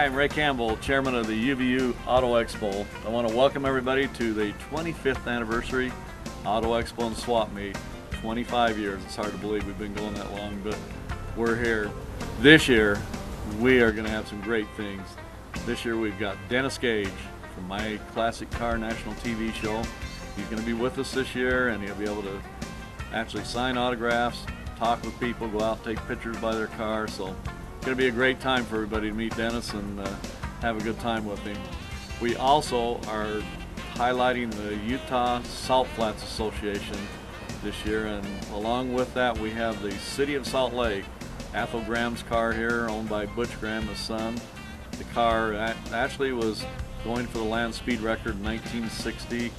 I'm Ray Campbell, chairman of the UVU Auto Expo. I want to welcome everybody to the 25th anniversary Auto Expo and Swap Meet. 25 years. It's hard to believe we've been going that long, but we're here. This year, we are going to have some great things. This year we've got Dennis Gage from My Classic Car National TV show. He's going to be with us this year, and he'll be able to actually sign autographs, talk with people, go out, take pictures by their car. So it's going to be a great time for everybody to meet Dennis and have a good time with him. We also are highlighting the Utah Salt Flats Association this year, and along with that we have the City of Salt Lake. Athol Graham's car here, owned by Butch Graham, his son. The car actually was going for the land speed record in 1960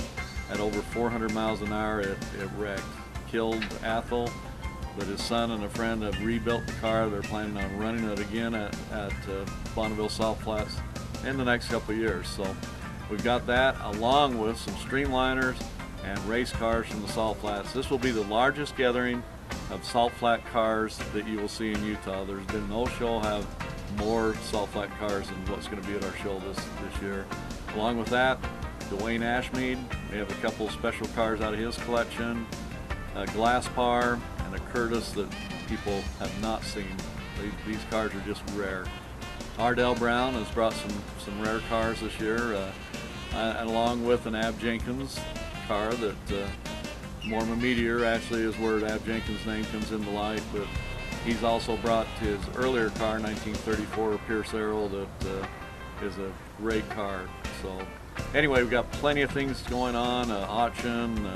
at over 400 miles an hour. It wrecked, killed Athol. But his son and a friend have rebuilt the car. They're planning on running it again at Bonneville Salt Flats in the next couple of years. So we've got that along with some streamliners and race cars from the Salt Flats. This will be the largest gathering of Salt Flat cars that you will see in Utah. There's been no show have more Salt Flat cars than what's going to be at our show this year. Along with that, Dwayne Ashmead, we have a couple of special cars out of his collection, a Glasspar and a Curtis that people have not seen. These cars are just rare. Ardell Brown has brought some rare cars this year, along with an Ab Jenkins car that Mormon Meteor actually is where Ab Jenkins' name comes into light, but he's also brought his earlier car, 1934 Pierce Arrow, that is a great car. So anyway, we've got plenty of things going on, auction,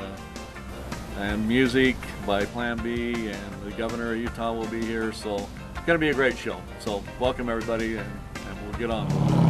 and music by Plan B, and the governor of Utah will be here, so it's going to be a great show. So welcome everybody, and we'll get on with it.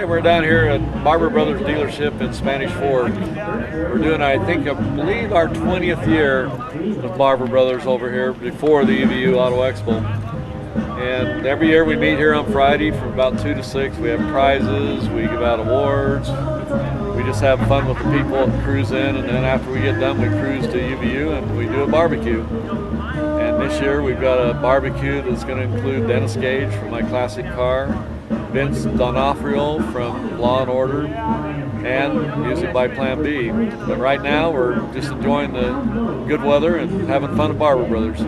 We're down here at Barber Brothers dealership in Spanish Fork. We're doing, I believe our 20th year with Barber Brothers over here before the UVU Auto Expo. And every year we meet here on Friday from about 2 to 6. We have prizes, we give out awards, we just have fun with the people that cruise in, and then after we get done we cruise to UVU and we do a barbecue. And this year we've got a barbecue that's going to include Dennis Gage from My Classic Car, Vince D'Onofrio from Law and Order, and music by Plan B. But right now we're just enjoying the good weather and having fun at Barber Brothers.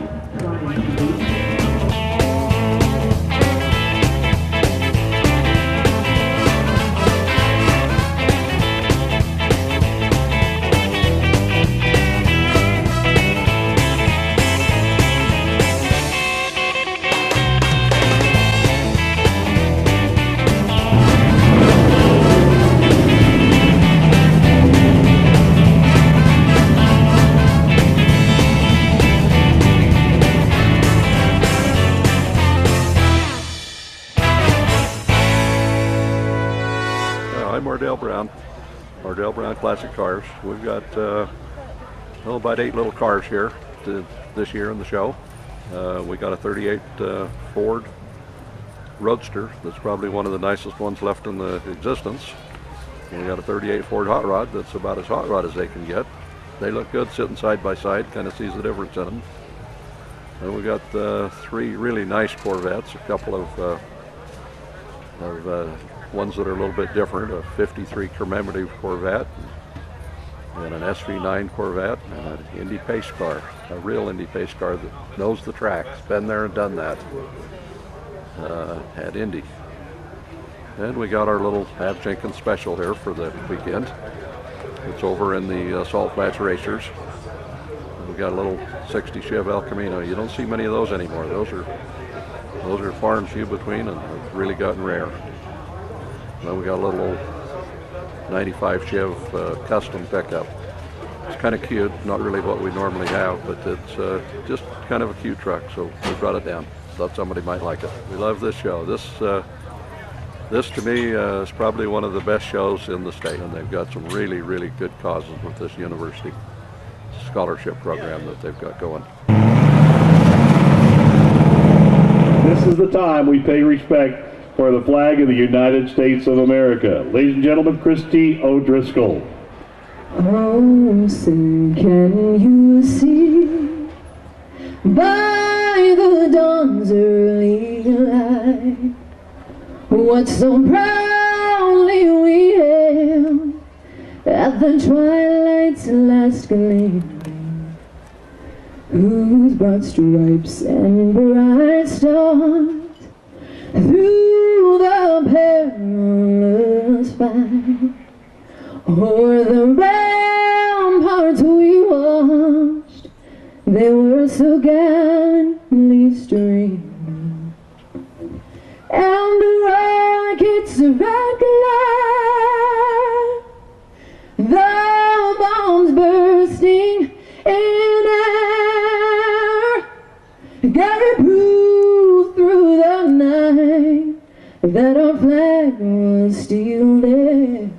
Ardell Brown Classic Cars. We've got about 8 little cars here this year in the show. We got a 38 Ford Roadster that's probably one of the nicest ones left in the existence. We got a 38 Ford Hot Rod that's about as hot rod as they can get. They look good sitting side by side, kind of sees the difference in them. And we got 3 really nice Corvettes, a couple of ones that are a little bit different, a 53 commemorative Corvette and an SV9 Corvette and an Indy Pace car, a real Indy Pace car that knows the track, been there and done that at Indy. And we got our little Ab Jenkins special here for the weekend. It's over in the Salt Flats Racers. We got a little 60 Chev El Camino. You don't see many of those anymore. Those are far and few between, and have really gotten rare. Then we got a little old 95 Chev custom pickup. It's kind of cute, not really what we normally have, but it's just kind of a cute truck, so we brought it down. Thought somebody might like it. We love this show. This to me is probably one of the best shows in the state, and they've got some really, really good causes with this university scholarship program that they've got going. This is the time we pay respect for the flag of the United States of America. Ladies and gentlemen, Christy O'Driscoll. Oh, sir, can you see by the dawn's early light what so proudly we hailed at the twilight's last gleaming, whose broad stripes and bright stars through the perilous fight o'er the ramparts we watched, they were so gallantly streaming. And the rockets red glare, the bombs bursting in air, gave proof through the night that our flag was still there.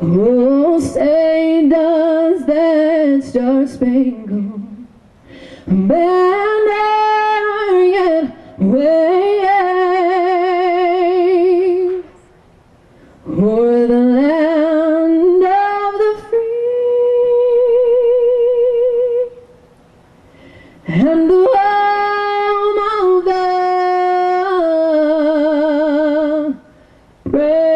Oh, say does that star-spangled banner yet wave o'er the land of the free and the home of the brave?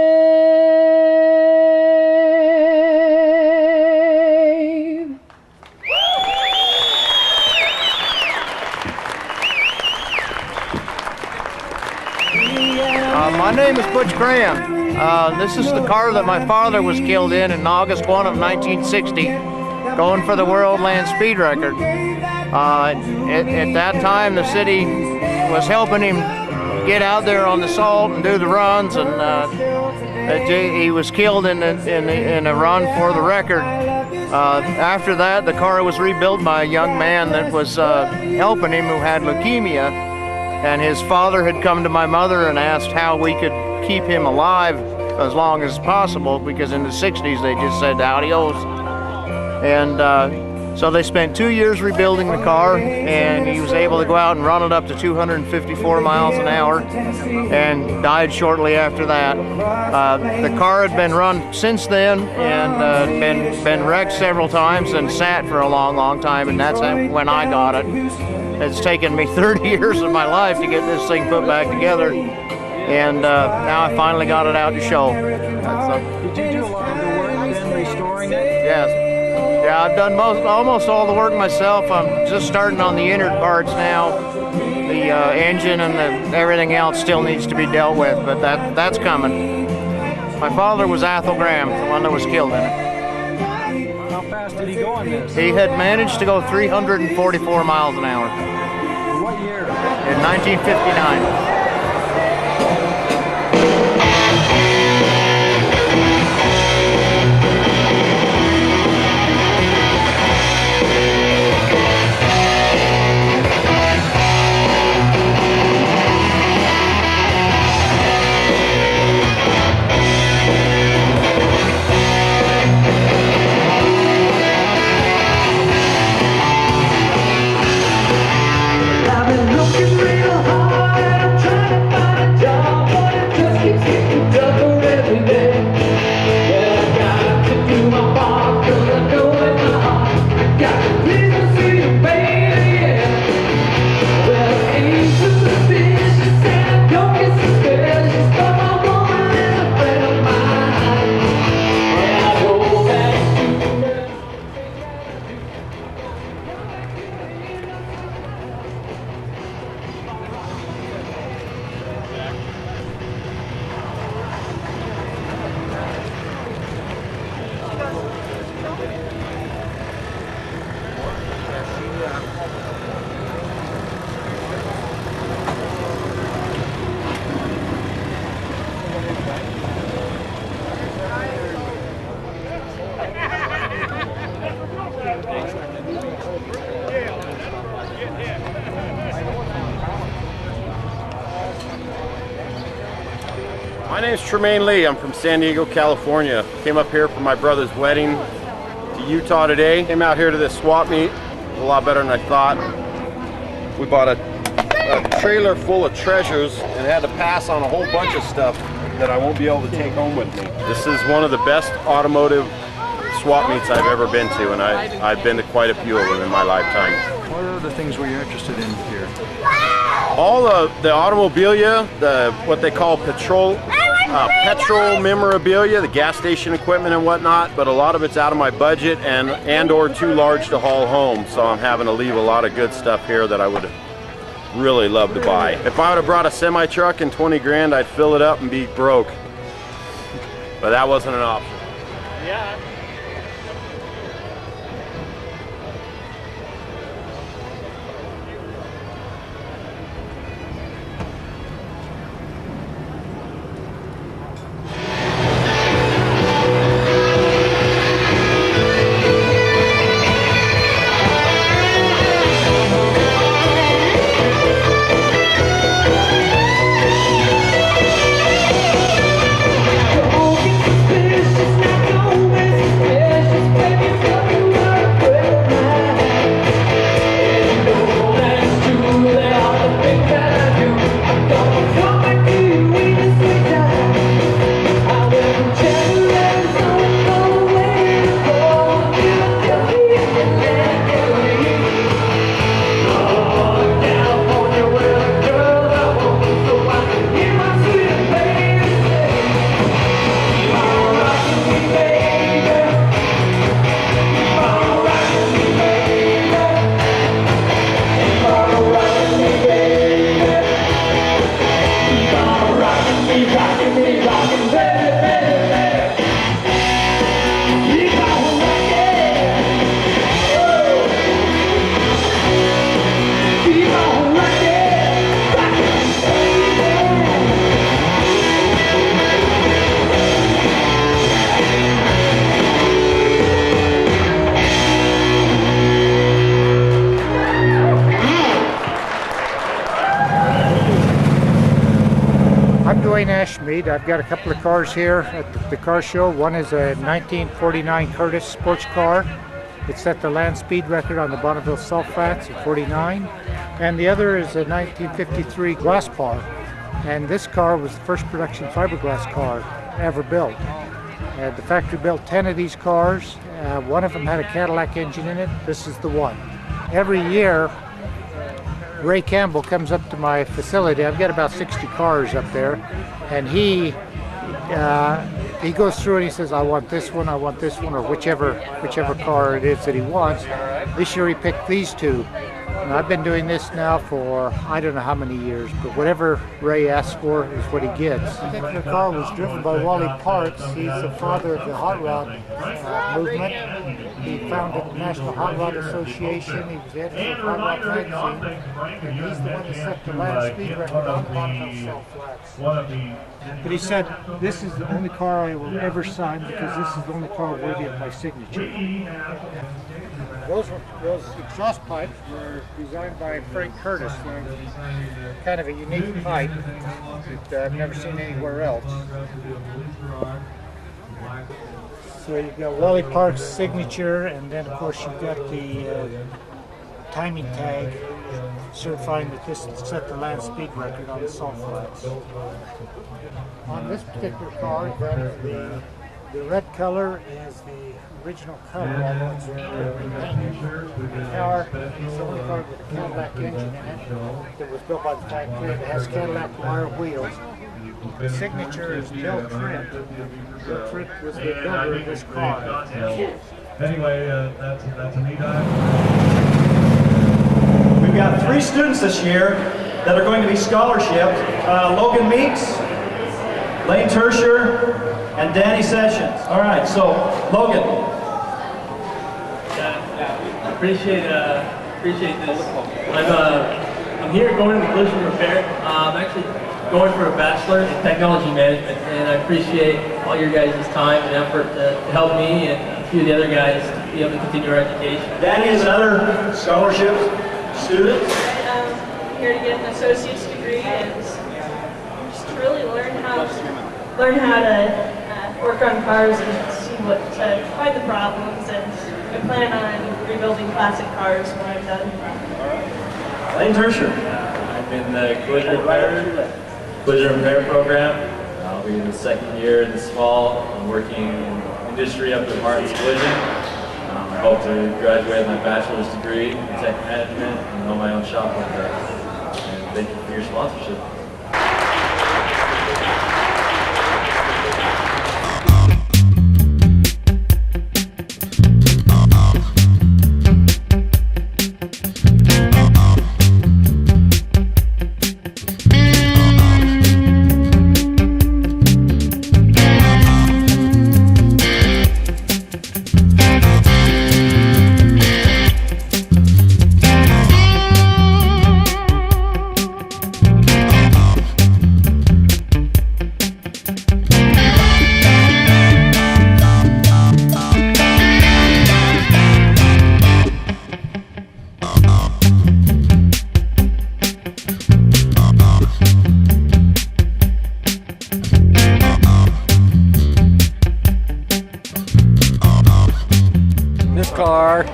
My name is Butch Graham. This is the car that my father was killed in August 1 of 1960, going for the world land speed record. At that time, the city was helping him get out there on the salt and do the runs, and he was killed in a run for the record. After that, the car was rebuilt by a young man that was helping him who had leukemia. And his father had come to my mother and asked how we could keep him alive as long as possible, because in the 60s they just said adios. And so they spent 2 years rebuilding the car, and he was able to go out and run it up to 254 miles an hour and died shortly after that. The car had been run since then and been wrecked several times and sat for a long, long time, and that's when I got it. It's taken me 30 years of my life to get this thing put back together, and now I finally got it out to show. Did you do a lot of the work then restoring it? Yes. Yeah, I've done almost all the work myself. I'm just starting on the inner parts now. The engine and everything else still needs to be dealt with, but that's coming. My father was Ardell Brown, the one that was killed in it. How fast did he go on this? He had managed to go 344 miles an hour. What year? In 1959. My name's Tremaine Lee. I'm from San Diego, California. Came up here for my brother's wedding to Utah today. Came out here to this swap meet. It was a lot better than I thought. We bought a trailer full of treasures and had to pass on a whole bunch of stuff that I won't be able to take home with me. This is one of the best automotive swap meets I've ever been to, and I've been to quite a few of them in my lifetime. What other things were you interested in here? All the automobilia, what they call petrol memorabilia, the gas station equipment and whatnot, but a lot of it's out of my budget and or too large to haul home, so I'm having to leave a lot of good stuff here that I would really love to buy. If I would have brought a semi truck and 20 grand, I'd fill it up and be broke, but that wasn't an option. Yeah. Dwayne Ashmead. I've got a couple of cars here at the car show. One is a 1949 Curtis sports car. It set the land speed record on the Bonneville Salt Flats at 49. And the other is a 1953 glass car. And this car was the first production fiberglass car ever built. The factory built 10 of these cars. One of them had a Cadillac engine in it. This is the one. Every year, Ray Campbell comes up to my facility. I've got about 60 cars up there, and he goes through and he says, I want this one, or whichever car it is that he wants. This year he picked these two. And I've been doing this now for I don't know how many years, but whatever Ray asks for is what he gets. This particular car was driven by Wally Parks. He's the father of the hot rod movement. He founded the National Hot Rod Association. He was the editor of Hot Rod magazine. And he's the one that set the land speed record on the Bonneville Salt Flats. But he said, this is the only car I will ever sign because this is the only car worthy of my signature. Those exhaust pipes were designed by Frank Curtis. They're kind of a unique pipe that I've never seen anywhere else. So you've got Wally Park's signature, and then of course you've got the timing tag certifying that this set the land speed record on the Salt Flats. On this particular car, you've got the red color is the original color, although it's repainted. The car is the only car with a Cadillac engine in it that was built by the factory. It has Cadillac wire wheels. The signature is Bill Tripp. Bill Tripp was the builder of this car. Anyway, that's a neat item. We've got 3 students this year that are going to be scholarships. Logan Meeks, Lane Tertier, and Danny Sessions. All right, so Logan, Appreciate this. I'm here going into collision repair. I'm actually going for a bachelor in technology management, and I appreciate all your guys' time and effort to help me and a few of the other guys to be able to continue our education. Danny is another scholarship student. I'm here to get an associate's degree and just really learn how to work on cars and see find the problems, and I plan on rebuilding classic cars when I'm done. Lane Tersher. I'm in the collision repair program. I'll be in the second year this fall. I'm working in industry up at Martin's Collision. I hope to graduate with my bachelor's degree in tech management and own my own shop one day. And thank you for your sponsorship.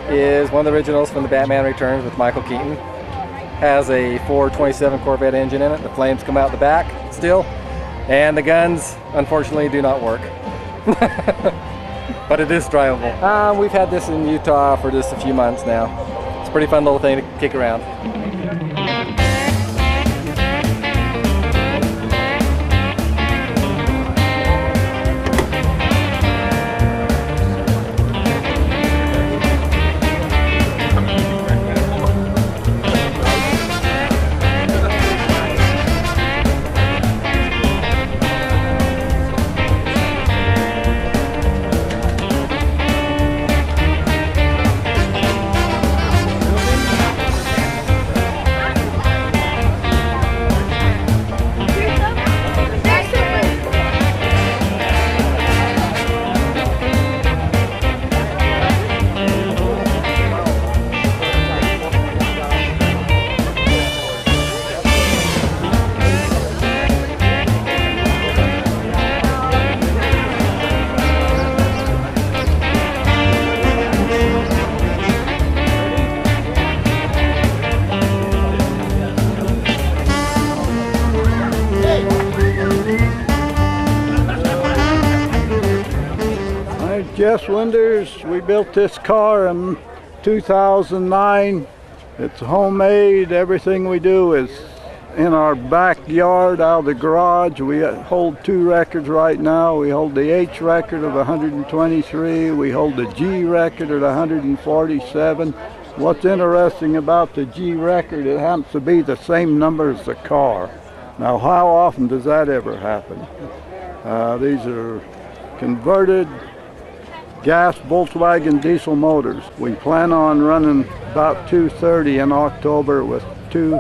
Is one of the originals from the Batman Returns with Michael Keaton. Has a 427 Corvette engine in it. The flames come out the back still, and the guns unfortunately do not work. But it is drivable. We've had this in Utah for just a few months now. It's a pretty fun little thing to kick around. Jess Winders. We built this car in 2009. It's homemade. Everything we do is in our backyard, out of the garage. We hold 2 records right now. We hold the H record of 123. We hold the G record at 147. What's interesting about the G record, it happens to be the same number as the car. Now, how often does that ever happen? These are converted gas Volkswagen diesel motors. We plan on running about 230 in October with 2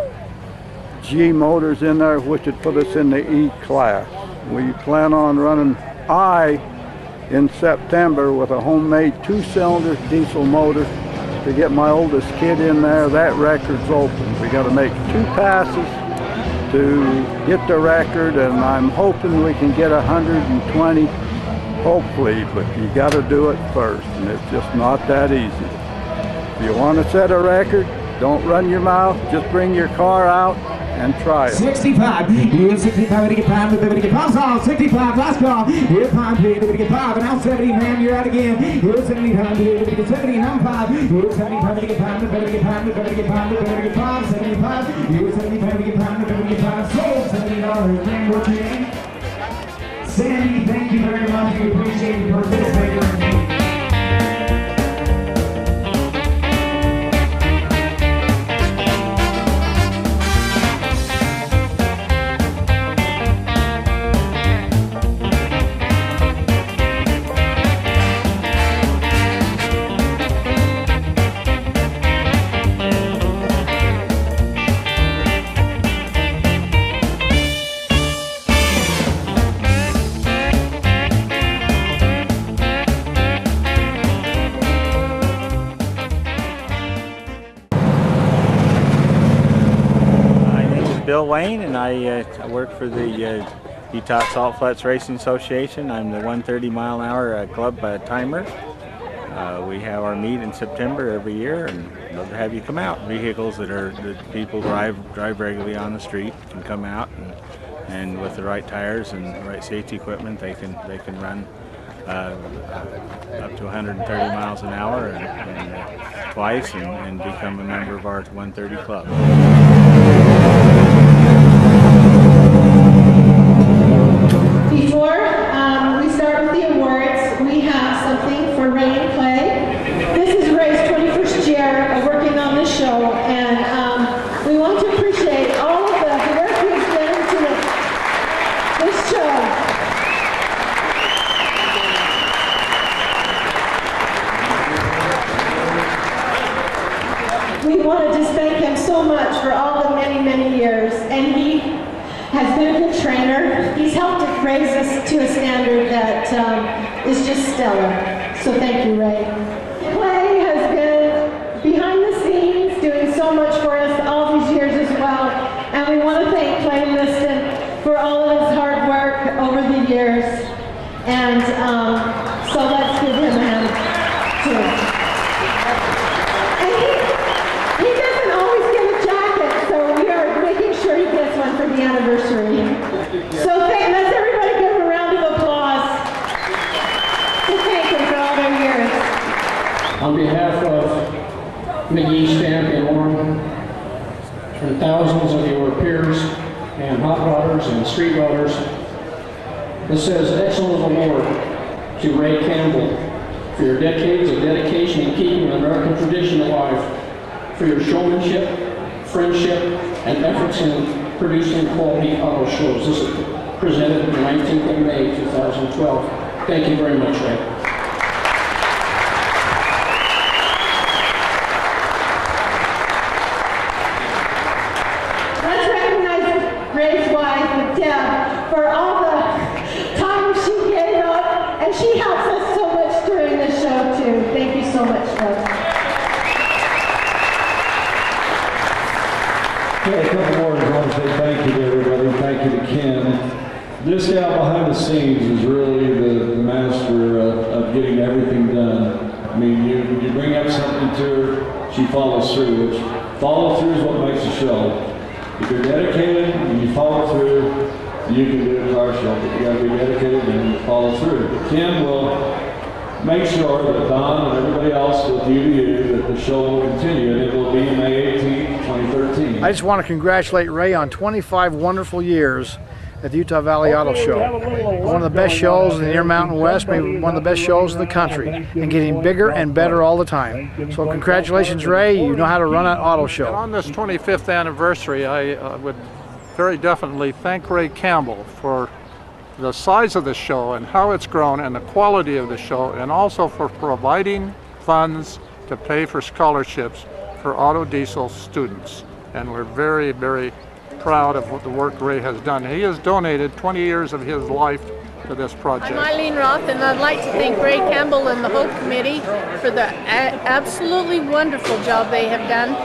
G motors in there, which would put us in the E class. We plan on running I in September with a homemade 2-cylinder diesel motor to get my oldest kid in there. That record's open. We got to make 2 passes to get the record, and I'm hoping we can get 120. Hopefully, but you got to do it first, and it's just not that easy. If you want to set a record, don't run your mouth, just bring your car out and try it. 65, you're 65, to get pound, to get pounds on, 65, last call, you're pound, to get 5, and now 70, man, you're out again, you're 70 pound, to get 70, and I'm 5, you're 70 pound, to get pound, to get pound, to get pound, to get 5, 75, you're 70 pound, to get pound, to get 5, sold $70, man, what's your name? Sandy, thank you very much. We appreciate you participating. Wayne, and I work for the Utah Salt Flats Racing Association. I'm the 130-mile-an-hour club timer. We have our meet in September every year, and love to have you come out. Vehicles that people drive regularly on the street can come out, and with the right tires and the right safety equipment, they can run up to 130 miles an hour and twice, and become a member of our 130 club. Before we start with the awards, we have something for Ray and Clay. This is Ray's 21st year of working on this show, and we want to appreciate all of the work he's done into this show. We want to just thank him so much for all the many years, and he has been a good trainer. He's helped raise us to a standard that is just stellar. So thank you, Ray. Clay has been behind the scenes doing so much for us all these years as well, and we want to thank Clay Liston for all of his hard work over the years. And so let's give him a hand too. The anniversary. So let's everybody give him a round of applause to thank him for all their years. On behalf of McGee, Stamp, and Warren, and thousands of your peers and hot rodders and street rodders, this says excellent award to Ray Campbell for your decades of dedication in keeping the American tradition alive, for your showmanship, friendship, and efforts in producing quality auto shows. This is presented on the 19th of May, 2012. Thank you very much, Ray. Let's recognize Ray's wife, Deb, for all the time she gave up, and she helps us so much during this show too. Thank you so much, Deb. Okay, a couple more. I want to say thank you to everybody. Thank you to Ken. This gal behind the scenes is really the master of getting everything done. I mean, you bring up something to her, she follows through, which follow through is what makes a show. If you're dedicated and you follow through, you can do a car show, but you got to be dedicated and follow through. Ken will make sure that Don and everybody else with UVU that the show will continue, and it will be May 18th, 2013. I just want to congratulate Ray on 25 wonderful years at the Utah Valley Auto Show. One of the best shows in the Intermountain West, maybe one of the best shows in the country, and getting bigger and better all the time. So congratulations, Ray. You know how to run an auto show. And on this 25th anniversary, I would very definitely thank Ray Campbell for the size of the show and how it's grown and the quality of the show, and also for providing funds to pay for scholarships for auto diesel students. And we're very proud of what the work Ray has done. He has donated 20 years of his life to this project. I'm Eileen Roth, and I'd like to thank Ray Campbell and the whole committee for the absolutely wonderful job they have done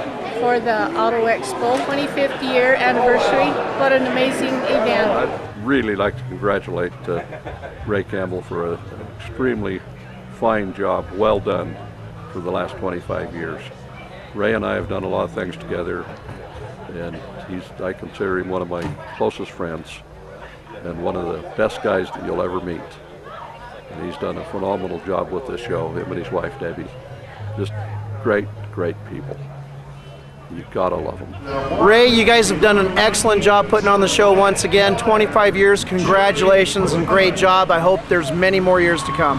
for the Auto Expo 25th year anniversary. What an amazing event. I'd really like to congratulate Ray Campbell for an extremely fine job, well done, for the last 25 years. Ray and I have done a lot of things together, and I consider him one of my closest friends and one of the best guys that you'll ever meet. And he's done a phenomenal job with this show, him and his wife Debbie. Just great people. You gotta love them. Ray, you guys have done an excellent job putting on the show once again. 25 years, congratulations and great job. I hope there's many more years to come.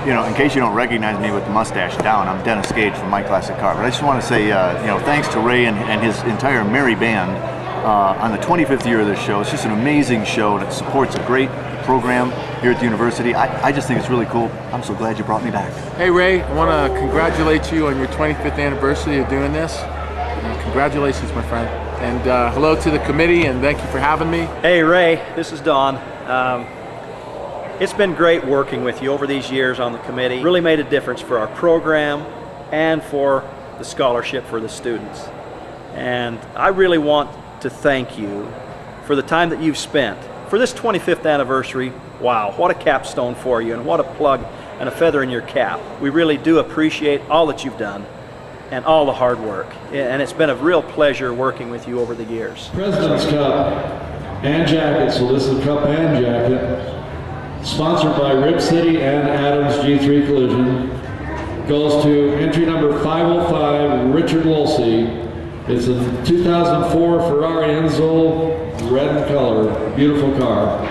You know, in case you don't recognize me with the mustache down, I'm Dennis Gage from My Classic Car. But I just want to say, thanks to Ray and his entire merry band on the 25th year of this show. It's just an amazing show that supports a great program here at the university. I just think it's really cool. I'm so glad you brought me back. Hey Ray, I want to congratulate you on your 25th anniversary of doing this. Congratulations, my friend. And hello to the committee, and thank you for having me. Hey Ray, this is Don. It's been great working with you over these years on the committee. Really made a difference for our program and for the scholarship for the students. And I really want to thank you for the time that you've spent. For this 25th anniversary, wow, what a capstone for you, and what a plug and a feather in your cap. We really do appreciate all that you've done and all the hard work. And it's been a real pleasure working with you over the years. President's Cup and jacket, so this is a cup and jacket, sponsored by Rip City and Adams G3 Collision, goes to entry number 505, Richard Wolsey. It's a 2004 Ferrari Enzo, red in color, beautiful car.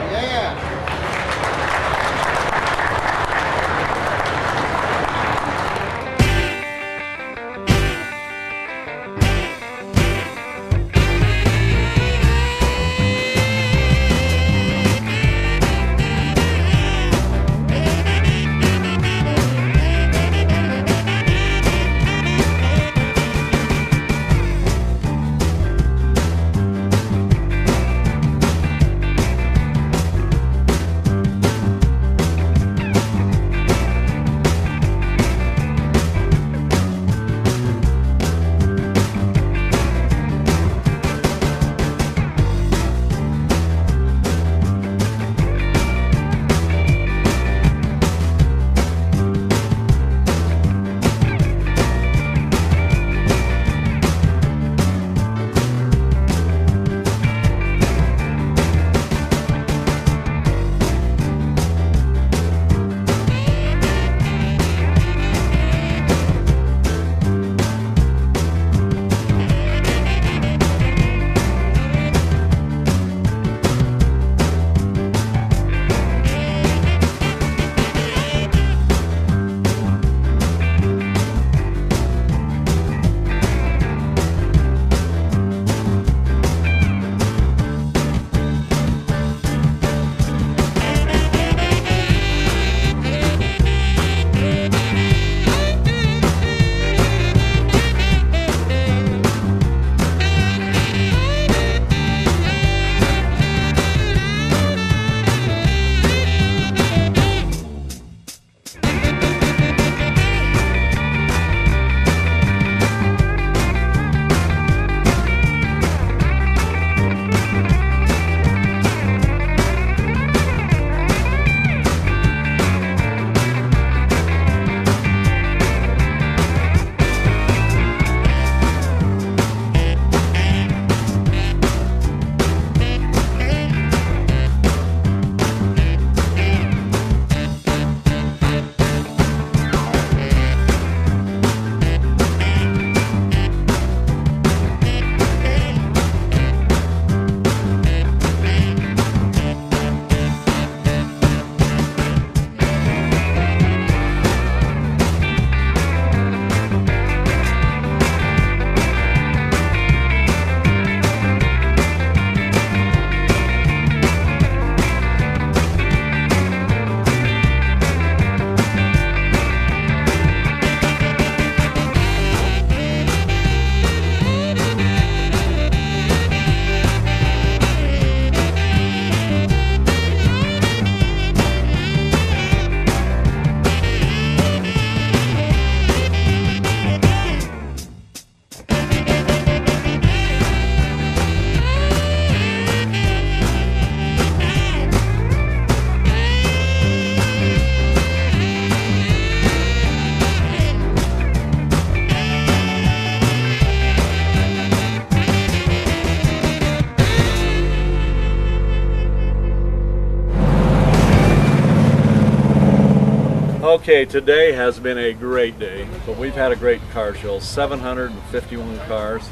Okay, today has been a great day, but we've had a great car show. 751 cars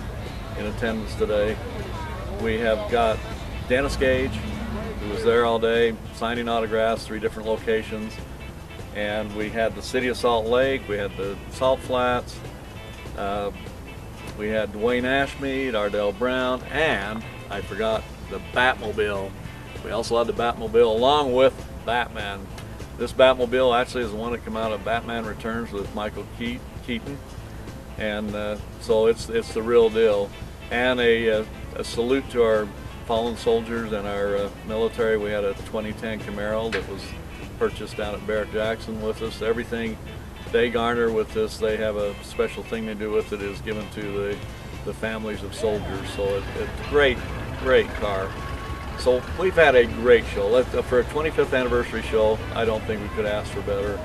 in attendance today. We have got Dennis Gage, who was there all day, signing autographs, 3 different locations. And we had the City of Salt Lake, we had the Salt Flats, we had Dwayne Ashmead, Ardell Brown, and I forgot the Batmobile. We also had the Batmobile along with Batman. This Batmobile actually is the one that came out of Batman Returns with Michael Keaton, and so it's the real deal. And a salute to our fallen soldiers and our military. We had a 2010 Camaro that was purchased down at Barrett-Jackson with us. Everything they garner with this, they have a special thing they do with it, is given to the the families of soldiers. So it's a great car. So we've had a great show. For a 25th anniversary show, I don't think we could ask for better.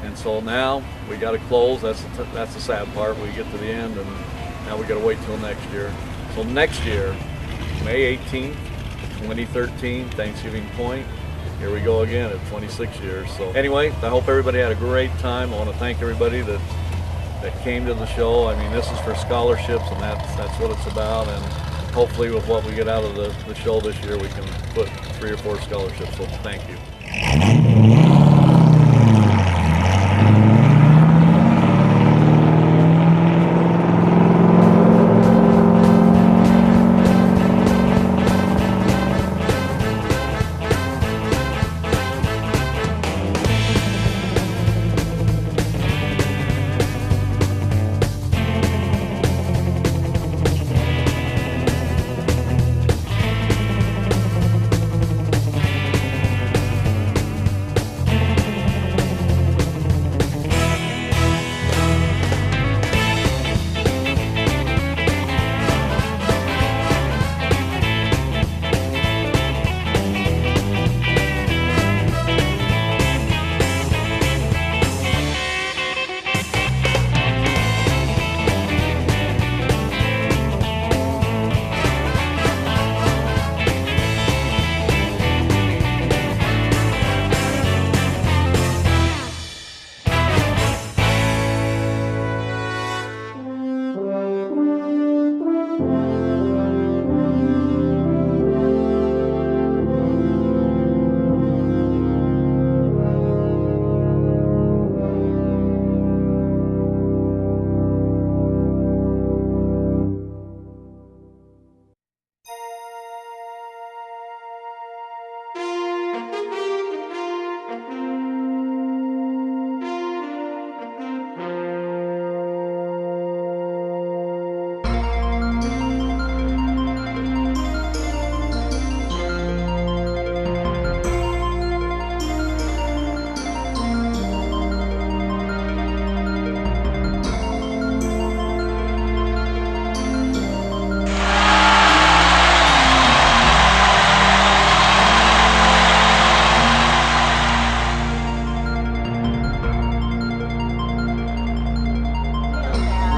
And so now we got to close. That's the sad part. We get to the end, and now we got to wait till next year. So next year, May 18th, 2013, Thanksgiving Point. Here we go again at 26 years. So anyway, I hope everybody had a great time. I want to thank everybody that came to the show. I mean, this is for scholarships, and that's what it's about. And hopefully with what we get out of the show this year, we can put 3 or 4 scholarships. So thank you.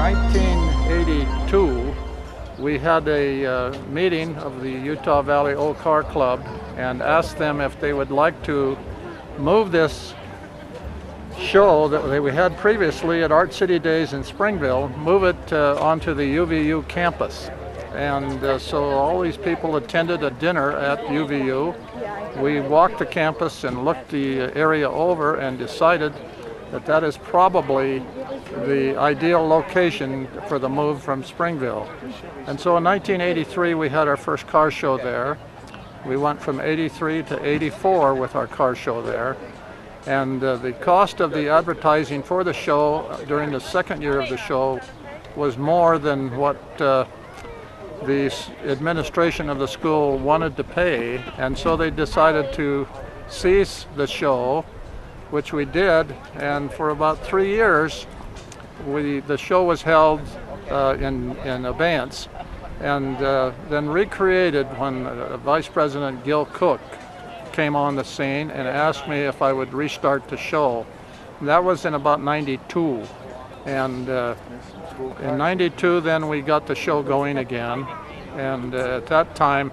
1982, we had a meeting of the Utah Valley Old Car Club and asked them if they would like to move this show that we had previously at Art City Days in Springville, move it onto the UVU campus. And so all these people attended a dinner at UVU. We walked the campus and looked the area over and decided that that is probably the ideal location for the move from Springville. And so in 1983 we had our first car show there. We went from 83 to 84 with our car show there. And the cost of the advertising for the show during the second year of the show was more than what the administration of the school wanted to pay, and so they decided to cease the show, which we did, and for about 3 years the show was held in abeyance, and then recreated when Vice President Gil Cook came on the scene and asked me if I would restart the show. That was in about 92, and in 92 then we got the show going again, and at that time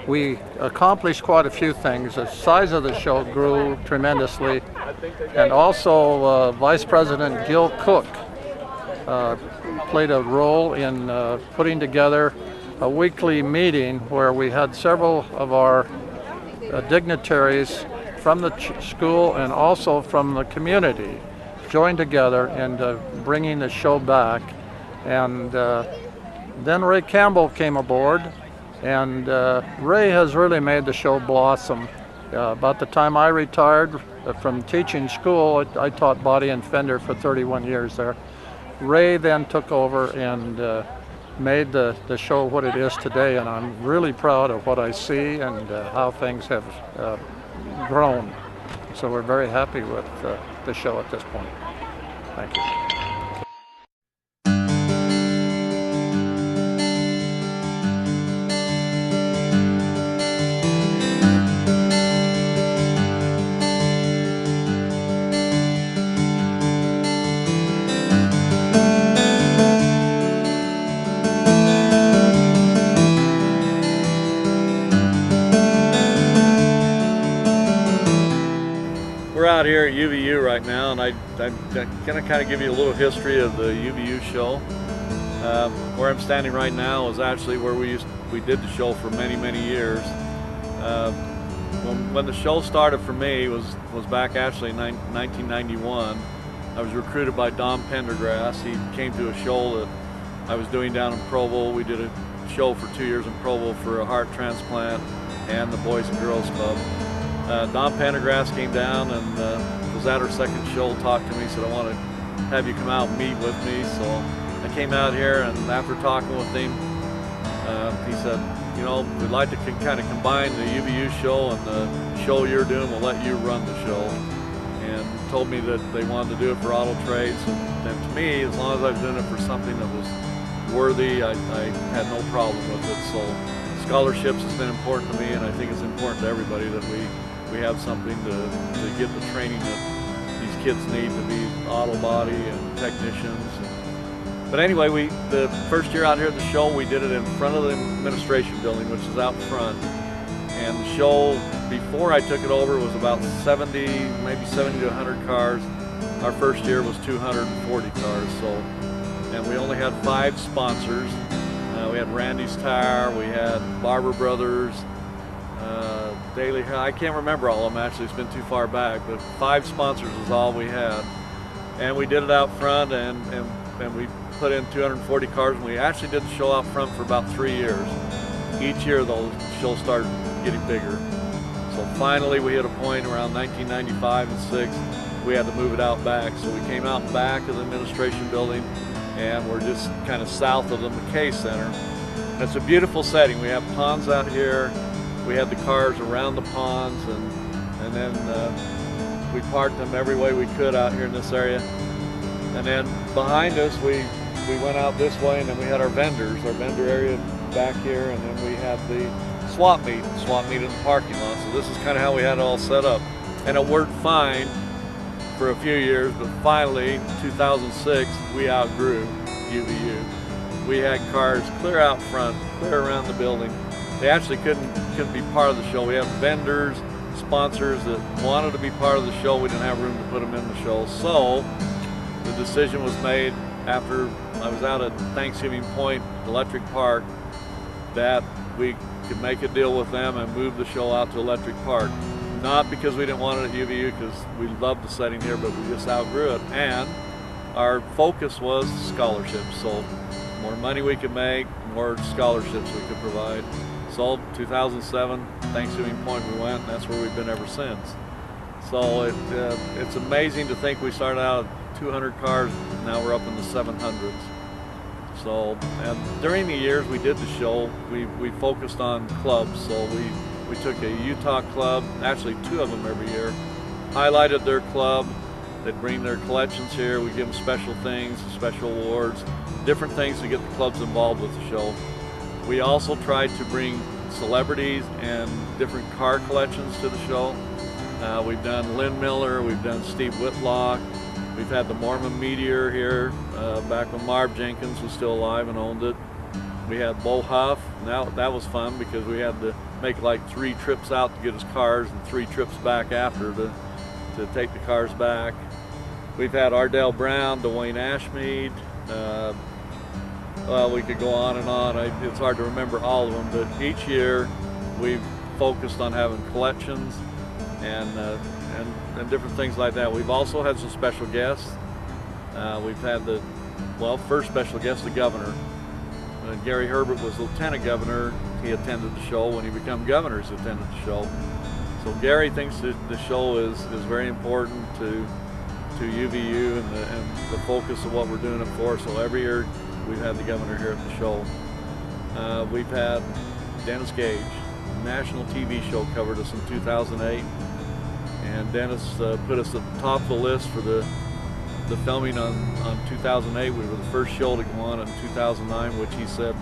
we accomplished quite a few things. The size of the show grew tremendously, and also Vice President Gil Cook played a role in putting together a weekly meeting where we had several of our dignitaries from the school and also from the community joined together in bringing the show back. And then Ray Campbell came aboard, and Ray has really made the show blossom. About the time I retired from teaching school, I taught body and fender for 31 years there. Ray then took over and made the show what it is today, and I'm really proud of what I see and how things have grown. So we're very happy with the show at this point. Thank you. here at UVU right now, and I'm gonna kind of give you a little history of the UVU show. Where I'm standing right now is actually where we did the show for many years. When the show started for me was back actually in 1991. I was recruited by Pendergrass. He came to a show that I was doing down in Provo. We did a show for 2 years in Provo for a heart transplant and the Boys and Girls Club. Pendergrass came down and was at our second show, talked to me, said, I want to have you come out and meet with me. So I came out here, and after talking with him, he said, you know, we'd like to kind of combine the UVU show and the show you're doing. We'll let you run the show. And told me that they wanted to do it for auto trades. And to me, as long as I was doing it for something that was worthy, I had no problem with it. So scholarships has been important to me, and I think it's important to everybody that we have something to get the training that these kids need to be auto body and technicians. But anyway, the first year out here at the show, we did it in front of the administration building, which is out front. And the show, before I took it over, was about 70, maybe 70 to 100 cars. Our first year was 240 cars. So, and we only had 5 sponsors. We had Randy's Tire, we had Barber Brothers, Daily. I can't remember all of them actually, it's been too far back, but 5 sponsors is all we had. And we did it out front, and we put in 240 cars, and we actually did the show out front for about 3 years. Each year those shows started getting bigger. So finally we hit a point around 1995 and 6, we had to move it out back. So we came out back of the administration building, and we're just kind of south of the McKay Center. And it's a beautiful setting. We have ponds out here. We had the cars around the ponds, and then we parked them every way we could out here in this area. And then behind us, we went out this way, and then we had our vendor area back here, and then we had the swap meet in the parking lot. So this is kind of how we had it all set up. And it worked fine for a few years, but finally, 2006, we outgrew UVU. We had cars clear out front, clear around the building. They actually couldn't be part of the show. We had vendors, sponsors that wanted to be part of the show. We didn't have room to put them in the show. So the decision was made after I was out at Thanksgiving Point Electric Park that we could make a deal with them and move the show out to Electric Park. Not because we didn't want it at UVU, because we loved the setting here, but we just outgrew it. And our focus was scholarships. So more money we could make, more scholarships we could provide. So 2007, Thanksgiving Point we went, and that's where we've been ever since. So it's amazing to think we started out at 200 cars, now we're up in the 700s. So, and during the years we did the show, we focused on clubs. So we took a Utah club, actually 2 of them every year, highlighted their club. They'd bring their collections here. We give them special things, special awards, different things to get the clubs involved with the show. We also tried to bring celebrities and different car collections to the show. We've done Lynn Miller, we've done Steve Whitlock, we've had the Mormon Meteor here back when Marv Jenkins was still alive and owned it. We had Bo Huff. Now that was fun because we had to make like 3 trips out to get his cars and 3 trips back after to take the cars back. We've had Ardell Brown, Dwayne Ashmead. Well, we could go on and on. It's hard to remember all of them, but each year we've focused on having collections and different things like that. We've also had some special guests. We've had first special guest, the governor. Gary Herbert was lieutenant governor. He attended the show. When he became governor, he attended the show. So Gary thinks that the show is very important to UVU and the focus of what we're doing it for. So every year we've had the governor here at the show. We've had Dennis Gage, national TV show, covered us in 2008. And Dennis put us at the top of the list for the filming on 2008. We were the first show to go on in 2009, which he said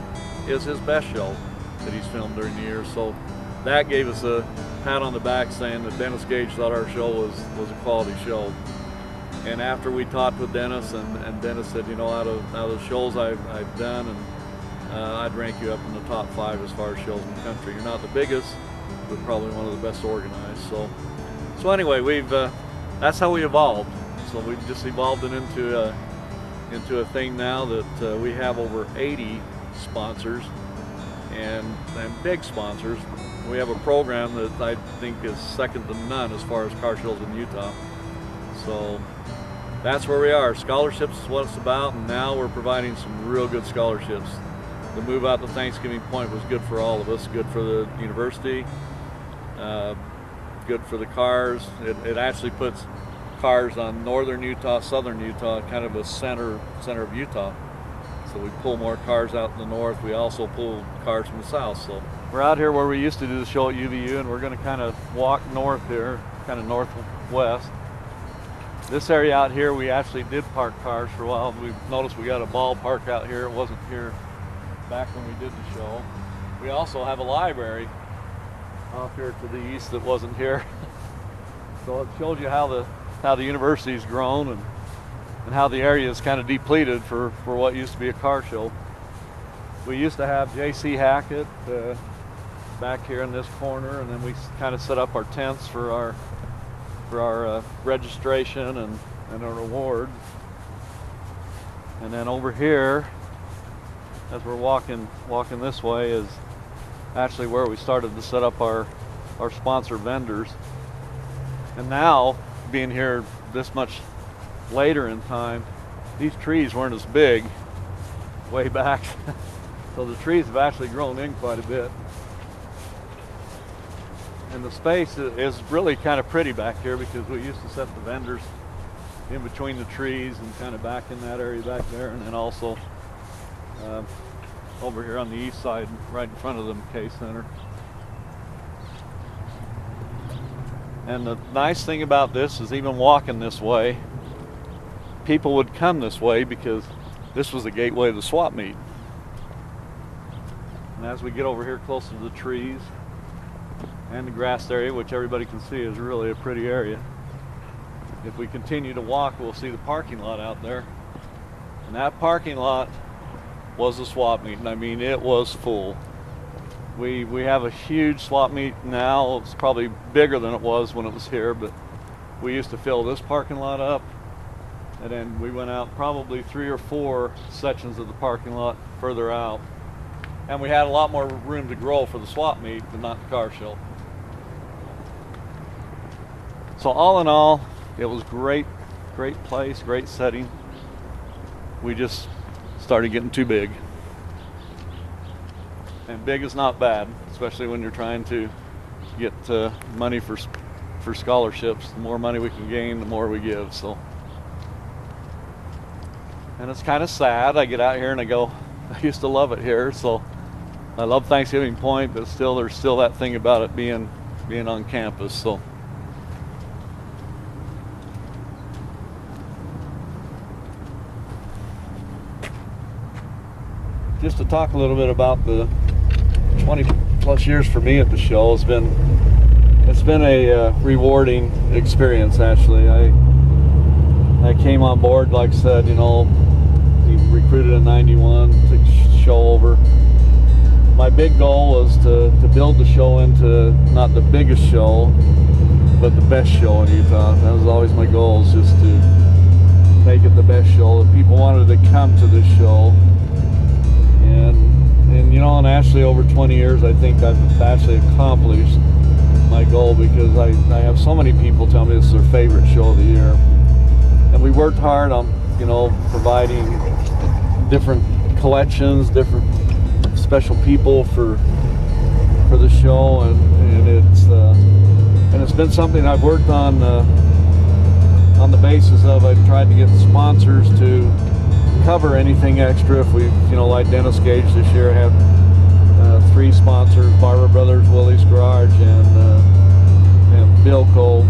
is his best show that he's filmed during the year. So that gave us a pat on the back saying that Dennis Gage thought our show was a quality show. And after we talked with Dennis, and Dennis said, you know, out of the shows I've done, and I'd rank you up in the top 5 as far as shows in the country. You're not the biggest, but probably one of the best organized. So anyway, we've that's how we evolved. So we just evolved it into a thing now that we have over 80 sponsors and big sponsors. We have a program that I think is second to none as far as car shows in Utah. So that's where we are. Scholarships is what it's about, and now we're providing some real good scholarships. The move out to Thanksgiving Point was good for all of us, good for the university, good for the cars. It actually puts cars on northern Utah, southern Utah, kind of a center of Utah. So we pull more cars out in the north. We also pull cars from the south. So we're out here where we used to do the show at UVU, and we're going to kind of walk north here, kind of northwest. This area out here, we actually did park cars for a while. We noticed we got a ballpark out here. It wasn't here back when we did the show. We also have a library off here to the east that wasn't here. So it shows you how the university's grown and how the area is kind of depleted for what used to be a car show. We used to have J.C. Hackett back here in this corner, and then we kind of set up our tents for our registration and our reward. And then over here, as we're walking this way, is actually where we started to set up our sponsor vendors. And now, being here this much later in time, these trees weren't as big way back. So the trees have actually grown in quite a bit. And the space is really kind of pretty back here because we used to set the vendors in between the trees and kind of back in that area back there, and then also over here on the east side, right in front of the McKay Center. And the nice thing about this is even walking this way, people would come this way because this was the gateway to the swap meet. And as we get over here closer to the trees and the grass area, which everybody can see is really a pretty area, if we continue to walk, we'll see the parking lot out there. And that parking lot was a swap meet, and I mean, it was full. We have a huge swap meet now. It's probably bigger than it was when it was here, but we used to fill this parking lot up, and then we went out probably 3 or 4 sections of the parking lot further out, and we had a lot more room to grow for the swap meet than not the car show. So all in all, it was great place, great setting. We just started getting too big. And big is not bad, especially when you're trying to get money for scholarships. The more money we can gain, the more we give. So, and it's kind of sad. I get out here and I go, I used to love it here. So I love Thanksgiving Point, but still, there's still that thing about it being on campus. So. Just to talk a little bit about the 20 plus years for me at the show, it's been a rewarding experience. Actually, I came on board, like I said, you know, recruited in '91, took the show over. My big goal was to build the show into not the biggest show, but the best show in Utah. That was always my goal, is just to make it the best show. That people wanted to come to this show. And you know, and actually over 20 years, I think I've actually accomplished my goal, because I have so many people tell me this is their favorite show of the year. And we worked hard on, you know, providing different collections, different special people for the show, and it's been something I've worked on the basis of, I've tried to get sponsors to cover anything extra. If we, you know, like Dennis Gage this year had 3 sponsors: Barber Brothers, Willie's Garage, and Bilco,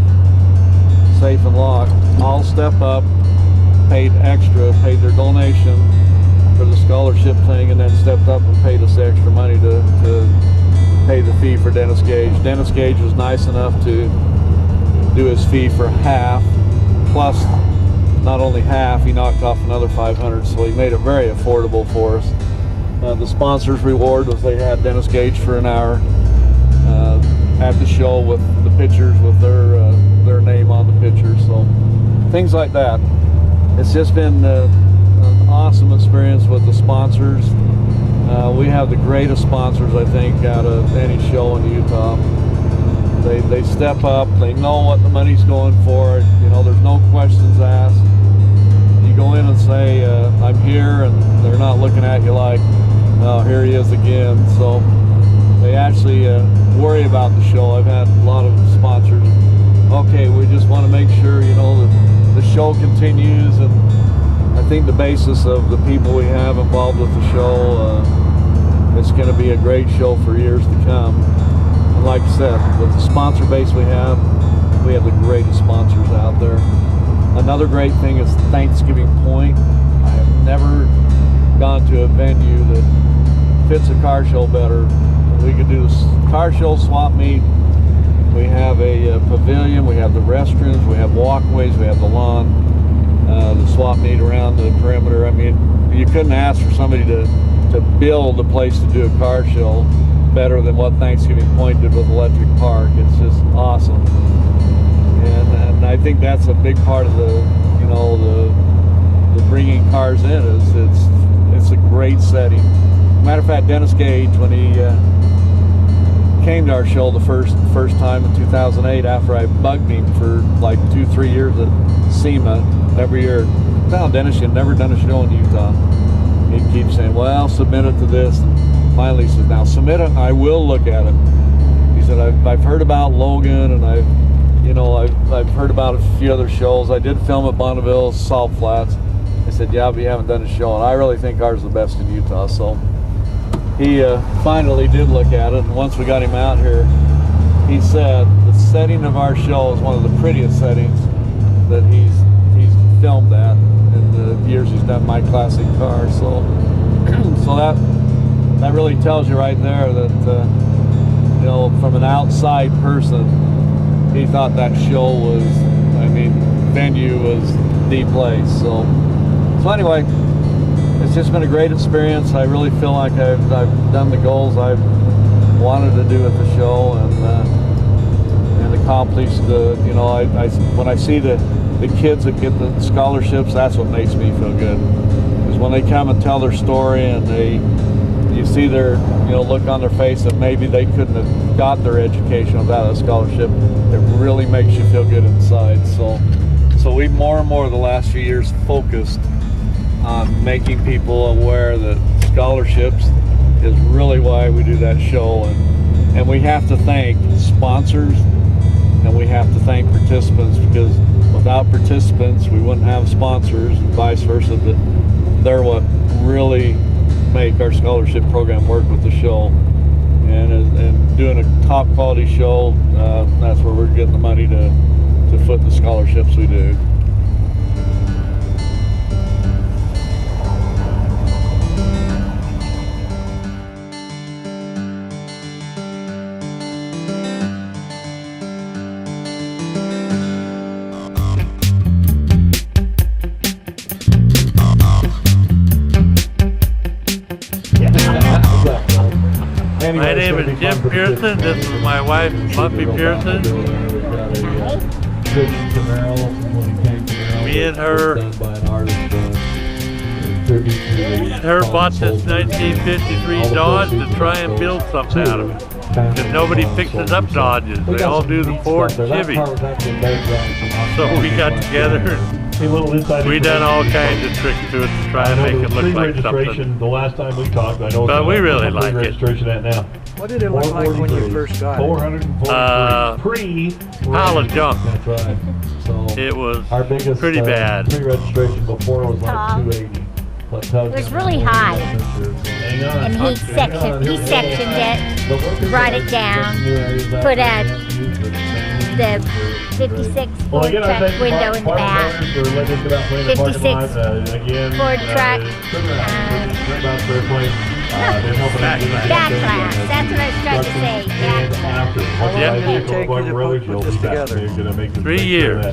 Safe and Lock, all step up, paid extra, paid their donation for the scholarship thing, and then stepped up and paid us the extra money to pay the fee for Dennis Gage. Dennis Gage was nice enough to do his fee for half, plus not only half, he knocked off another $500, so he made it very affordable for us. The sponsors' reward was they had Dennis Gage for an hour at the show with the pictures with their their name on the picture. So things like that. It's just been an awesome experience with the sponsors. We have the greatest sponsors, I think, out of any show in Utah. They step up, they know what the money's going for, you know, there's no questions asked. You go in and say, I'm here, and they're not looking at you like, oh, here he is again. So they actually worry about the show. I've had a lot of sponsors, okay, we just want to make sure, you know, that the show continues, and I think the basis of the people we have involved with the show, it's going to be a great show for years to come. And like I said, with the sponsor base we have the greatest sponsors out there. Another great thing is Thanksgiving Point. I have never gone to a venue that fits a car show better. We could do this car show swap meet. We have a pavilion, we have the restrooms, we have walkways, we have the lawn, the swap meet around the perimeter. I mean, you couldn't ask for somebody to build a place to do a car show better than what Thanksgiving Point did with Electric Park. It's just awesome. And I think that's a big part of the, you know, the bringing cars in is it's a great setting. Matter of fact, Dennis Gage, when he came to our show the first time in 2008, after I bugged him for like 2-3 years at SEMA every year, now Dennis, you've never done a show in Utah. He'd keep saying, well, submit it to this. And finally he says, now submit it and I will look at it. He said, I've heard about Logan, and I've heard about a few other shows. I did film at Bonneville, Salt Flats. I said, yeah, but you haven't done a show, and I really think ours is the best in Utah. So he finally did look at it, and once we got him out here, he said the setting of our show is one of the prettiest settings that he's filmed at in the years he's done My Classic Car. So that really tells you right there that you know, from an outside person, he thought that show was, I mean, venue was the place. So anyway, it's just been a great experience. I really feel like I've done the goals I've wanted to do at the show, and accomplished the, you know, when I see the kids that get the scholarships, that's what makes me feel good. Because when they come and tell their story, and you see their, you know, look on their face that maybe they couldn't have got their education without a scholarship, it really makes you feel good inside. So we've more and more the last few years focused on making people aware that scholarships is really why we do that show, and we have to thank sponsors, and we have to thank participants, because without participants we wouldn't have sponsors, and vice versa. That they're what really make our scholarship program work with the show, and doing a top quality show, that's where we're getting the money to foot the scholarships we do. My name is Jim Pearson. This is my wife, Buffy Pearson. Me and her bought this 1953 Dodge to try and build something out of it. Because nobody fixes up Dodges. They all do the Ford and Chevys. So we got together and we done all kinds of tricks to it to try and make it look like something. The last time we talked, I know. But we really like it. Registration at now. What did it look like when you first got it? 443. Pile of junk. That's right. So it was our biggest, pretty bad. Pre-registration before was like 280. It was really high, and he sectioned it, brought it down, put the 56 Ford truck window in the back, 56 Ford truck, back glass, that's what I was trying to say, back glass. Yep. 3 years.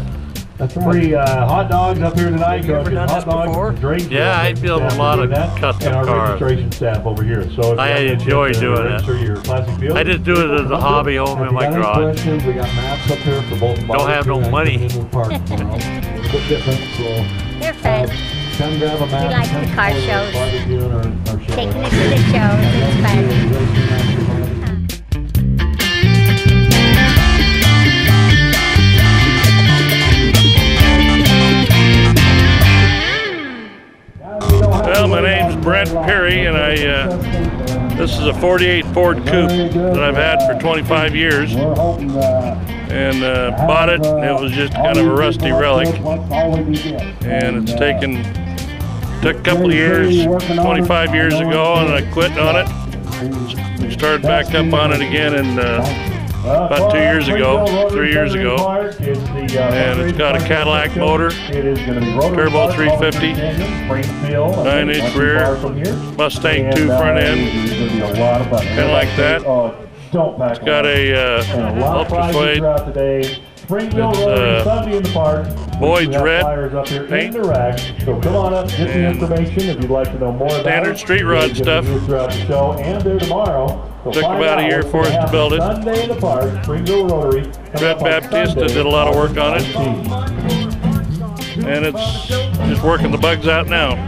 Free hot dogs up here tonight. You ever done hot this before? Drinks. Yeah, I build a lot of custom and our cars. registration staff over here. So if I you enjoy doing it. your classic field, I just do it as a hobby home in my garage. We got maps up here for both. Don't have no money. A little bit different, so They're fun. come grab a map. We like the car shows. Barbecuing or show. Taking it to the shows, it's fun. Well, my name's Brent Perry, and this is a 48 Ford Coupe that I've had for 25 years, and bought it. It was just kind of a rusty relic, and it's took a couple of years, 25 years ago, and I quit on it. We started back up on it again in about 3 years ago, and it's got a Cadillac motor, turbo 350, 9-inch rear, Mustang 2 front end, kind of like that. It's got a ultra suede. It's Boyd's red paint. So come on up, get the information if you'd like to know more about standard street rod stuff. throughout the show and there tomorrow. So Took about a year for us to build it. Sunday in the park, Springville Rotary. Red Baptist did a lot of work on it, and it's just working the bugs out now.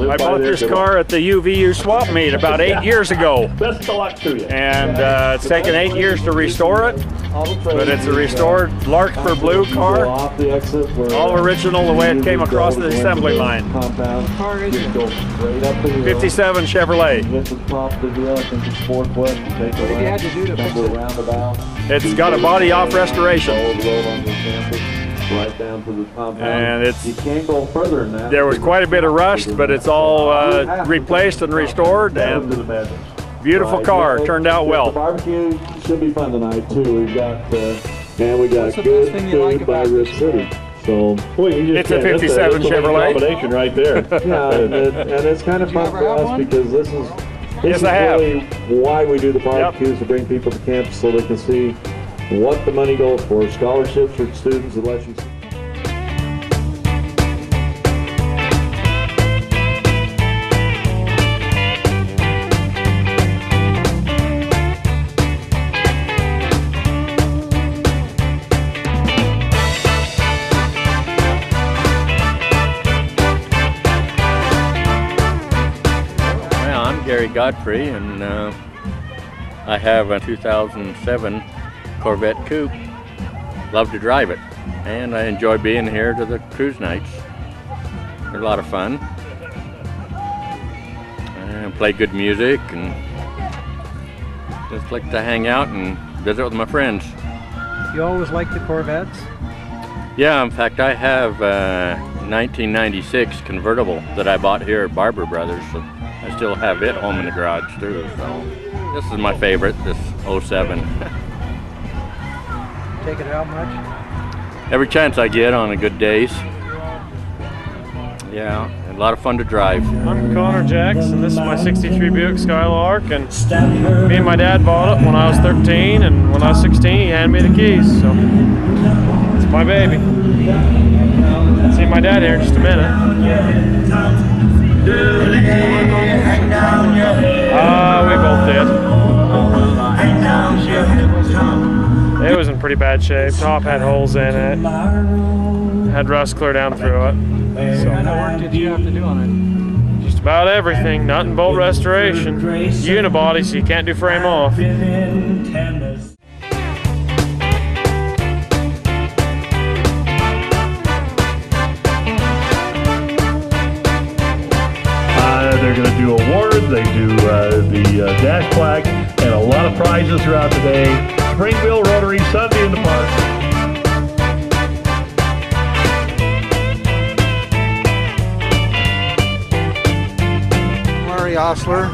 I bought this car at the UVU swap meet about 8 years ago. Best of luck to you. And it's taken 8 years to restore it, but it's a restored Larkspur blue car, all original the way it came across the assembly line. 57 Chevrolet. It's got a body off restoration. Right down to the compound. And you can't go further than that. There was quite a bit of rust, but it's all replaced and restored. And beautiful car, turned out well. The barbecue should be fun tonight too. We've got good food by Rich City. So it's a 57 Chevrolet combination right there. Yeah, and it's kind of fun for us because this is really why we do the barbecues, to bring people to campus so they can see what the money goes for. Scholarships for students that let you. Well, I'm Gary Godfrey, and I have a 2007 Corvette Coupe. Love to drive it, and I enjoy being here to the cruise nights. They're a lot of fun, and play good music, and just like to hang out and visit with my friends. You always like the Corvettes? Yeah, in fact I have a 1996 convertible that I bought here at Barber Brothers, so I still have it home in the garage too. So this is my favorite, this 07. Take it out much? Every chance I get on the good days. Yeah, a lot of fun to drive. I'm Connor Jacks, and this is my 63 Buick Skylark, and me and my dad bought it when I was 13, and when I was 16 he handed me the keys, so it's my baby. See my dad here in just a minute. We both did. It was in pretty bad shape. Top had holes in it. Had rust clear down through it. So, What work did you have to do on it? just about everything. Nut and bolt restoration. Unibody, so you can't do frame off. They're going to do awards, they do the dash plaque, and a lot of prizes throughout the day. Springville Rotary, Sunday in the park. Larry Osler,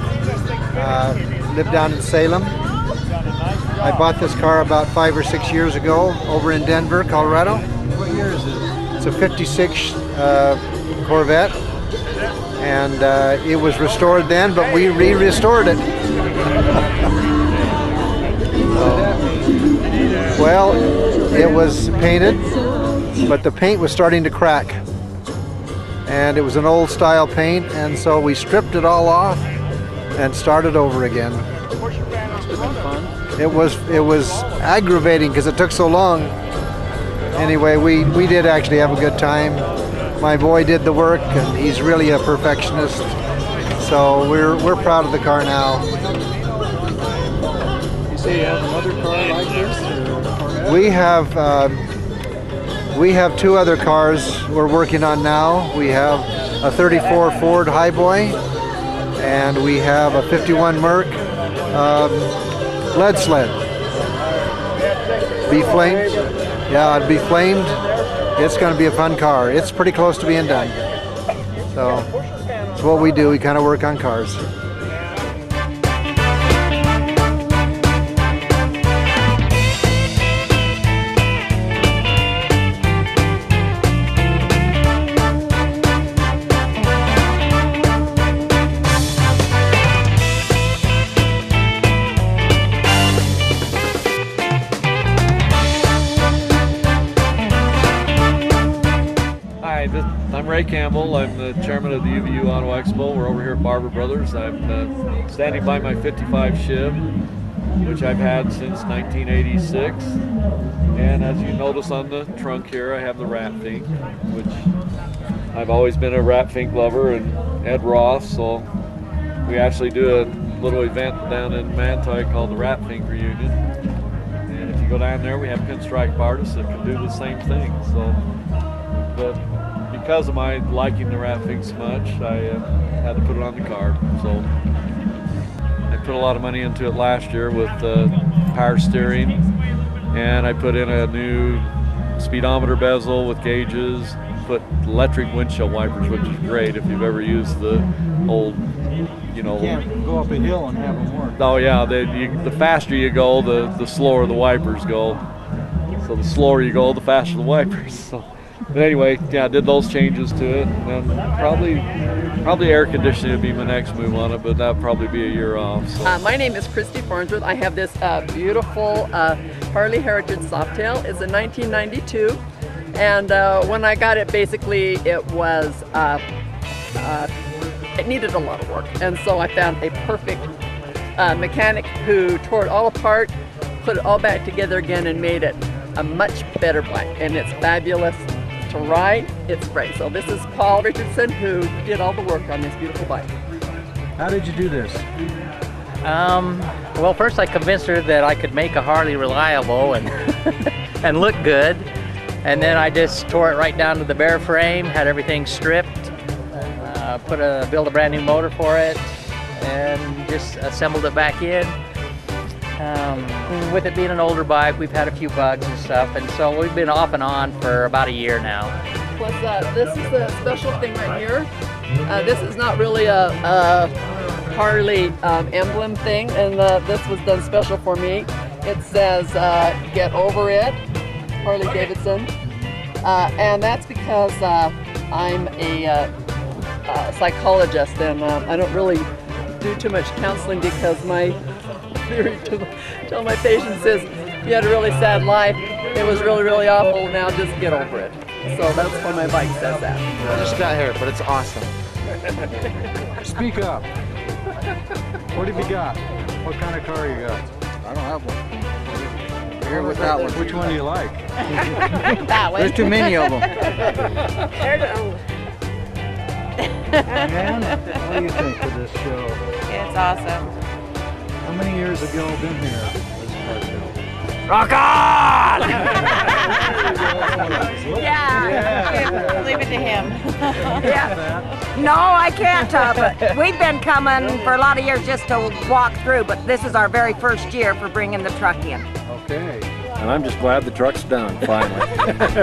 live down in Salem. I bought this car about 5 or 6 years ago over in Denver, Colorado. What year is it? It's a 56 Corvette, and it was restored then, but we re-restored it. Well, it was painted, but the paint was starting to crack. And it was an old style paint, and so we stripped it all off and started over again. It was aggravating because it took so long. Anyway, we did actually have a good time. My boy did the work, and he's really a perfectionist. So we're proud of the car now. You say you have another car like this? Or We have 2 other cars we're working on now. We have a 34 Ford Highboy, and we have a 51 Merc lead sled. Be flamed. Yeah, it'd be flamed. It's going to be a fun car. It's pretty close to being done. So it's what we do. We kind of work on cars. I'm Ray Campbell. I'm the chairman of the UVU Auto Expo. We're over here at Barber Brothers. I'm standing by my 55 Chev, which I've had since 1986. And as you notice on the trunk here, I have the Rat Fink, which I've always been a Rat Fink lover, and Ed Roth. So we actually do a little event down in Manti called the Rat Fink Reunion. And if you go down there, we have pinstripe artists that can do the same thing. So, but because of my liking the Rat Fink so much, I had to put it on the car. So I put a lot of money into it last year with power steering, and I put in a new speedometer bezel with gauges, put electric windshield wipers, which is great if you've ever used the old, you know. You can't go up a hill and have them work. Oh yeah, the faster you go, the slower the wipers go. So the slower you go, the faster the wipers. So. But anyway, yeah, I did those changes to it, and probably air conditioning would be my next move on it, but that'd probably be a year off. So. My name is Christy Farnsworth. I have this beautiful Harley Heritage Softail. It's a 1992, and when I got it, basically it was it needed a lot of work, and so I found a perfect mechanic who tore it all apart, put it all back together again, and made it a much better bike, and it's fabulous to ride. It's great. So this is Paul Richardson, who did all the work on this beautiful bike. How did you do this? Well, first I convinced her that I could make a Harley reliable and and look good, and then I just tore it right down to the bare frame, had everything stripped, built a brand new motor for it, and just assembled it back in. With it being an older bike, we've had a few bugs and stuff, and so we've been off and on for about a year now. Plus, this is the special thing right here. This is not really a Harley emblem thing, and this was done special for me. It says, "Get over it, Harley Davidson," and that's because I'm a psychologist, and I don't really do too much counseling because my theory to tell my patients is, you had a really sad life, it was really, really awful, now just get over it. So that's why my bike says that. I just got here, but it's awesome. Speak up. What have you got? What kind of car you got? I don't have one. We're here with that one. Which one do you like? That one. There's too many of them. Man, what do you think of this show? It's awesome. How many years ago been here? This car show? Rock on! Yeah. Leave it to him. Yeah. No, I can't top it. We've been coming for a lot of years just to walk through, but this is our very first year for bringing the truck in. Okay. And I'm just glad the truck's done, finally. Let's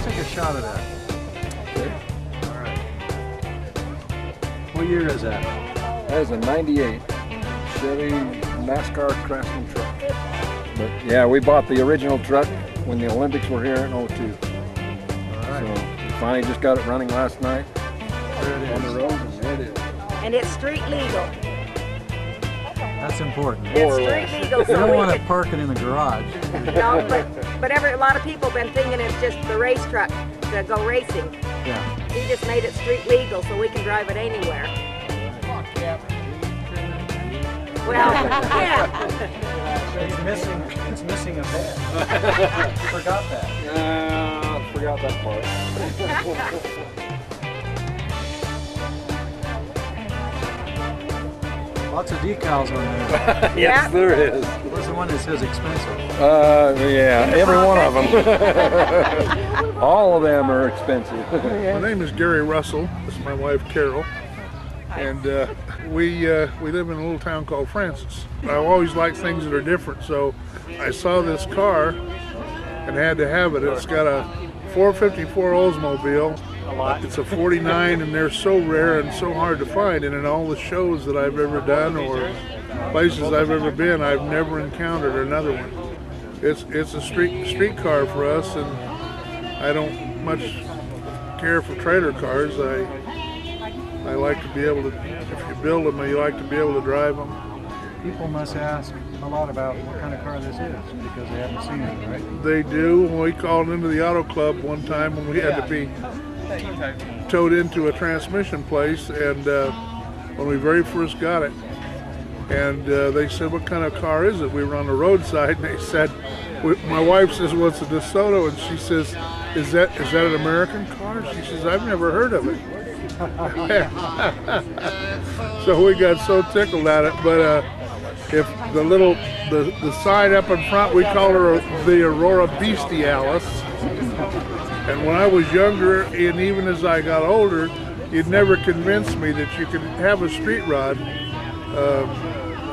take a shot of that. Okay. All right. What year is that? That is a 98. Chevy NASCAR Craftsman truck. But yeah, we bought the original truck when the Olympics were here in '02. So we finally just got it running last night on the road, and there it is. And it's street legal. That's important. It's street legal. You don't want we it parking in the garage. No, but a lot of people have been thinking it's just the race truck to go racing. Yeah. He just made it street legal so we can drive it anywhere. Well, yeah. It's missing a bed. Forgot that. Forgot that part. Lots of decals on there. Yes, there is. What's the one that says expensive? Yeah, every one of them. All of them are expensive. My name is Gary Russell. This is my wife Carol, and we live in a little town called Francis. I always like things that are different, so I saw this car and had to have it. It's got a 454 Oldsmobile. It's a 49, and they're so rare and so hard to find. And in all the shows that I've ever done or places I've ever been, I've never encountered another one. It's a street car for us, and I don't much care for trailer cars. I like to be able to, if you build them, you like to be able to drive them. People must ask a lot about what kind of car this is because they haven't seen it, right? They do. When we called into the auto club one time when we had to be towed into a transmission place, and when we very first got it, and they said, "What kind of car is it?" We were on the roadside, and they said, my wife says, "Well, it's a DeSoto," and she says, is that an American car?" She says, "I've never heard of it." So we got so tickled at it, but if the sign up in front, we call her the Aurora Bestialis. And when I was younger, and even as I got older, you'd never convince me that you could have a street rod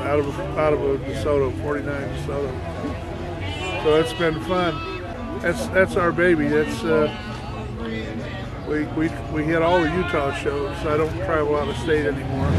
out of a DeSoto, 49 DeSoto. So it's been fun. That's our baby. That's we hit all the Utah shows. So I don't travel out of state anymore.